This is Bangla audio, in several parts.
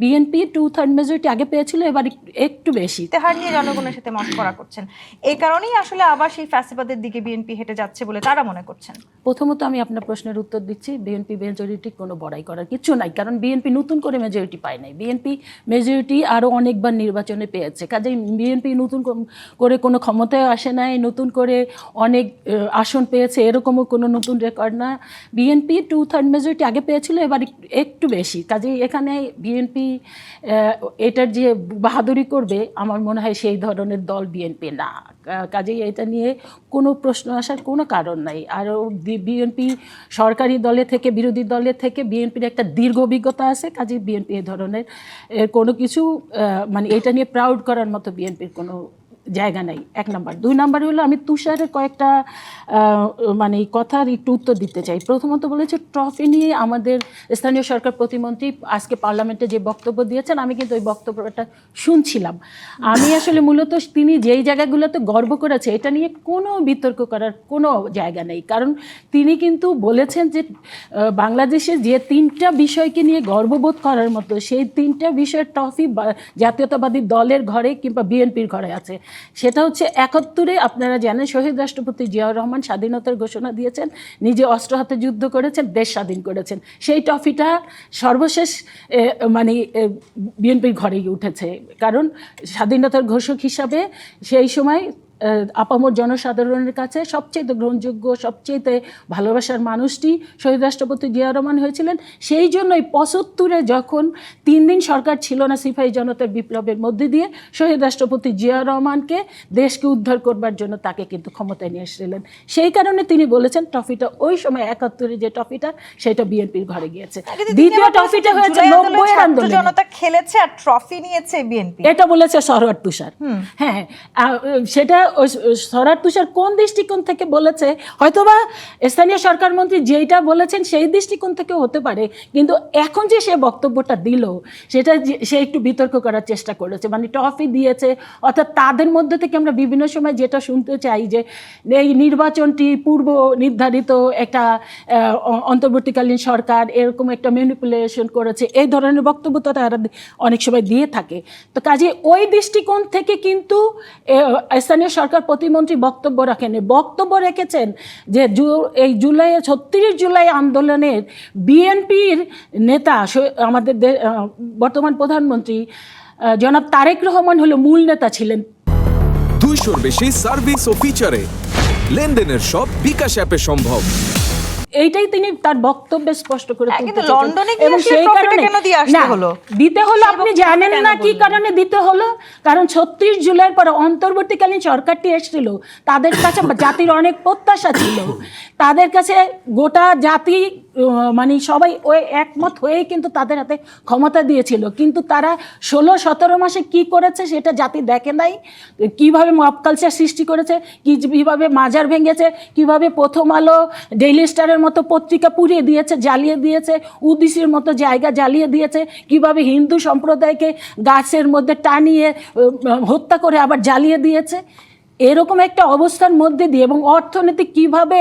বিএনপি 2/3 মেজরিটি আগে পেয়েছিল, এবার একটু বেশি। ইশতেহার নিয়ে জনগণের সাথে মশকরা করছেন, এই কারণেই আসলে আবার সেই ফ্যাসিবাদের দিকে বিএনপি হেঁটে যাচ্ছে বলে তারা মনে করছেন। প্রথমত আমি আপনার প্রশ্নের উত্তর দিচ্ছি, বিএনপি মেজরিটি কোনো বড়াই করার কিছু নাই, কারণ বিএনপি নতুন করে মেজরিটি পায় নাই। বিএনপি মেজরিটি আরও অনেকবার নির্বাচনে পেয়েছে, কাজেই বিএনপি নতুন করে কোনো ক্ষমতায় আসে নাই, নতুন করে অনেক আসন পেয়েছে, এরকমও কোনো নতুন রেকর্ড না। বিএনপি 2/3 মেজরিটি আগে পেয়েছিল, এবার একটু বেশি, কাজেই এখানে বিএনপি এটার যে বাহাদুরি করবে আমার মনে হয় সেই ধরনের দল বিএনপি না। কাজেই এটা নিয়ে কোনো প্রশ্ন আসার কোনো কারণ নাই। আর বিএনপি সরকারি দলে থেকে বিরোধী দলের থেকে বিএনপির একটা দীর্ঘ অভিজ্ঞতা আছে, কাজেই বিএনপি এই ধরনের কোনো কিছু মানে এটা নিয়ে প্রাউড করার মতো বিএনপির কোনো জায়গা নাই, এক নাম্বার। দুই নাম্বার হলো আমি তুষারের কয়েকটা মানে কথার একটু উত্তর দিতে চাই। প্রথমত বলেছে ট্রফি নিয়ে আমাদের স্থানীয় সরকার প্রতিমন্ত্রী আজকে পার্লামেন্টে যে বক্তব্য দিয়েছেন, আমি কিন্তু ওই বক্তব্যটা শুনছিলাম। আমি আসলে মূলত তিনি যেই জায়গাগুলোতে গর্ব করেছে এটা নিয়ে কোনো বিতর্ক করার কোনো জায়গা নেই, কারণ তিনি কিন্তু বলেছেন যে বাংলাদেশে যে তিনটা বিষয়কে নিয়ে গর্ববোধ করার মতো সেই তিনটা বিষয়ের ট্রফি জাতীয়তাবাদী দলের ঘরে কিংবা বিএনপির ঘরে আছে। সেটা হচ্ছে 71-এ আপনারা জানেন শহীদ রাষ্ট্রপতি জিয়াউর রহমান স্বাধীনতার ঘোষণা দিয়েছেন, নিজে অস্ত্র হাতে যুদ্ধ করেছেন, দেশ স্বাধীন করেছেন। সেই ট্রফিটা সর্বশেষ মানে বিএনপির ঘরেই উঠেছে, কারণ স্বাধীনতার ঘোষক হিসাবে সেই সময় আপামর জনসাধারণের কাছে সবচেয়ে গ্রহণযোগ্য, সবচেয়ে ভালোবাসার মানুষটি শহীদ রাষ্ট্রপতি জিয়া রহমান হয়েছিলেন। সেই জন্যই 75-এ যখন 3 দিন সরকার ছিল না সিপাহী জনতার বিপ্লবের মধ্যে দিয়ে শহীদ রাষ্ট্রপতি জিয়া রহমানকে দেশকে উদ্ধার করবার জন্য তাকে কিন্তু ক্ষমতায় নিয়ে এসেছিলেন। সেই কারণে তিনি বলেছেন ট্রফিটা ওই সময় 71-এ যে ট্রফিটা সেটা বিএনপির ঘরে গিয়েছে। দ্বিতীয় ট্রফিটা হয়েছে 90-এর আন্দোলনে, জনতা খেলেছে আর ট্রফি নিয়েছে বিএনপি, এটা বলেছে সরওয়ার তুষার। হ্যাঁ, সেটা সরওয়ার তুষার কোন দৃষ্টিকোণ থেকে বলেছে হয়তোবা স্থানীয় সরকার মন্ত্রী যেইটা বলেছেন সেই দৃষ্টিকোণ থেকে হতে পারে, কিন্তু এখন যে সে বক্তব্যটা দিল সেটা সে একটু বিতর্ক করার চেষ্টা করেছে, মানে ট্রফি দিয়েছে। অর্থাৎ তাদের মধ্যে থেকে আমরা বিভিন্ন সময় যেটা শুনতে চাই যে এই নির্বাচনটি পূর্ব নির্ধারিত একটা অন্তর্বর্তীকালীন সরকার এরকম একটা ম্যানিপুলেশন করেছে, এই ধরনের বক্তব্য তো তারা অনেক সময় দিয়ে থাকে। তো কাজে ওই দৃষ্টিকোণ থেকে কিন্তু স্থানীয় সরকার প্রতিমন্ত্রী বক্তব্য রাখেনি, বক্তব্য রেখেছেন যে এই 36 জুলাই আন্দোলনের বিএনপির নেতা আমাদের বর্তমান প্রধানমন্ত্রী জনাব তারেক রহমান হলো মূল নেতা ছিলেন। 200-র বেশি সার্ভিস ও ফিচারে লেনদেনের সব বিকাশ অ্যাপে সম্ভব। এইটাই তিনি তার বক্তব্যে স্পষ্ট করে কিন্তু লন্ডনে গিয়ে আসলে ট্রফিটা কেন দিয়ে আসতে হলো? দিতে হলো আপনি জানেন না কি কারণে দিতে হলো? কারণ 36 জুলাইয়ের পরে অন্তর্বর্তীকালীন সরকারটি এসেছিল, তাদের কাছে জাতির অনেক প্রত্যাশা ছিল, তাদের কাছে গোটা জাতি মানে সবাই ওই একমত হয়েই কিন্তু তাদের হাতে ক্ষমতা দিয়েছিল, কিন্তু তারা 16-17 মাসে কি করেছে সেটা জাতি দেখে নাই। কিভাবে মব কালচার সৃষ্টি করেছে, কীভাবে মাজার ভেঙেছে, কিভাবে প্রথম আলো, ডেইলি স্টারের মতো পত্রিকা পুড়িয়ে দিয়েছে, জ্বালিয়ে দিয়েছে, উদিসির মতো জায়গা জ্বালিয়ে দিয়েছে, কিভাবে হিন্দু সম্প্রদায়কে গাছের মধ্যে টানিয়ে হত্যা করে আবার জ্বালিয়ে দিয়েছে। এরকম একটা অবস্থার মধ্যে দিয়ে এবং অর্থনীতি কিভাবে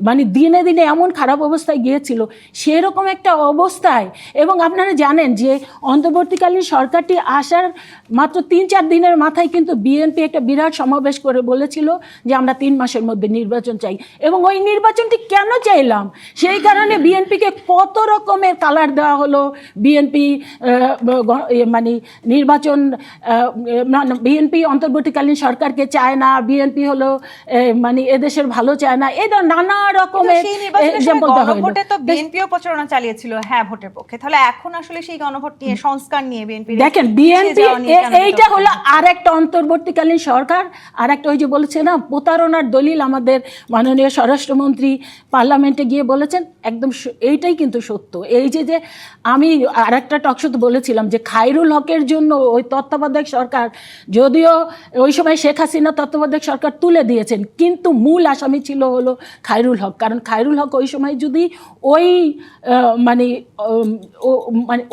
মানে দিনে দিনে এমন খারাপ অবস্থায় গিয়েছিল সেরকম একটা অবস্থায়, এবং আপনারা জানেন যে অন্তর্বর্তীকালীন সরকারটি আসার মাত্র 3-4 দিনের মাথায় কিন্তু বিএনপি একটা বিরাট সমাবেশ করে বলেছিল যে আমরা 3 মাসের মধ্যে নির্বাচন চাই, এবং ওই নির্বাচনটি কেন চাইলাম সেই কারণে বিএনপিকে কত রকমের কালার দেওয়া হলো। বিএনপি মানে নির্বাচন, বিএনপি অন্তর্বর্তীকালীন সরকারকে চায় না, বিএনপি হলো মানে এদেশের ভালো চায় না, এই নানা রকমের গণভোটে তো বিএনপিও প্রচারণা চালিয়েছিল হ্যাঁ ভোটের পক্ষে। তাহলে এখন আসলে সেই গণভোট নিয়ে সংস্কার নিয়ে বিএনপি দেখেন বিএনপি এইটা হলো আর একটা অন্তর্বর্তীকালীন সরকার, আর একটা ওই যে বলেছে না প্রতারণার দলিল, আমাদের মাননীয় স্বরাষ্ট্রমন্ত্রী পার্লামেন্টে গিয়ে বলেছেন, একদম এইটাই কিন্তু সত্য। এই যে আমি আর একটা টকশোতে বলেছিলাম যে খায়রুল হকের জন্য ওই তত্ত্বাবধায়ক সরকার, যদিও ওই সময় শেখ হাসিনা তত্ত্বাবধায়ক সরকার তুলে দিয়েছেন, কিন্তু মূল আসামি ছিল হলো খায়রুল হক, কারণ খায়রুল হক ওই সময় যদি ওই মানে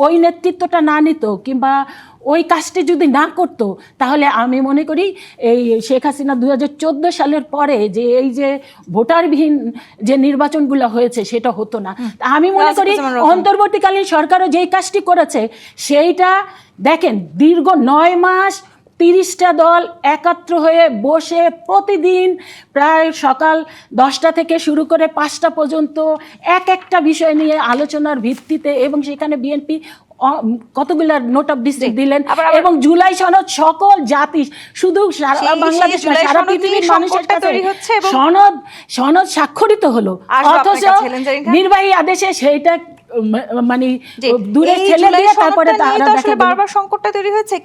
ওই নেতৃত্বটা না নিত কিংবা ওই কাজটি যদি না করতো তাহলে আমি মনে করি এই শেখ হাসিনা 2014 সালের পরে যে এই যে ভোটারবিহীন যে নির্বাচনগুলো হয়েছে সেটা হতো না। আমি মনে করি অন্তর্বর্তীকালীন সরকারও যেই কাজটি করেছে সেইটা দেখেন, দীর্ঘ 9 মাস 30টা দল একাত্র হয়ে বসে প্রতিদিন প্রায় সকাল 10টা থেকে শুরু করে 5টা পর্যন্ত এক একটা বিষয় নিয়ে আলোচনার ভিত্তিতে, এবং সেখানে বিএনপি কতগুলো নোট অফ ডিসট্রিক্ট দিলেন, এবং জুলাই সনদ সকল জাতি, শুধু বাংলাদেশ না, সারা পৃথিবীর মানুষের কাছে সনদ স্বাক্ষরিত হলো, অথচ নির্বাহী আদেশে সেইটা মানে দূরে ঠেলে দিয়ে তারপরে বারবার সংকটটা তৈরি হয়েছে।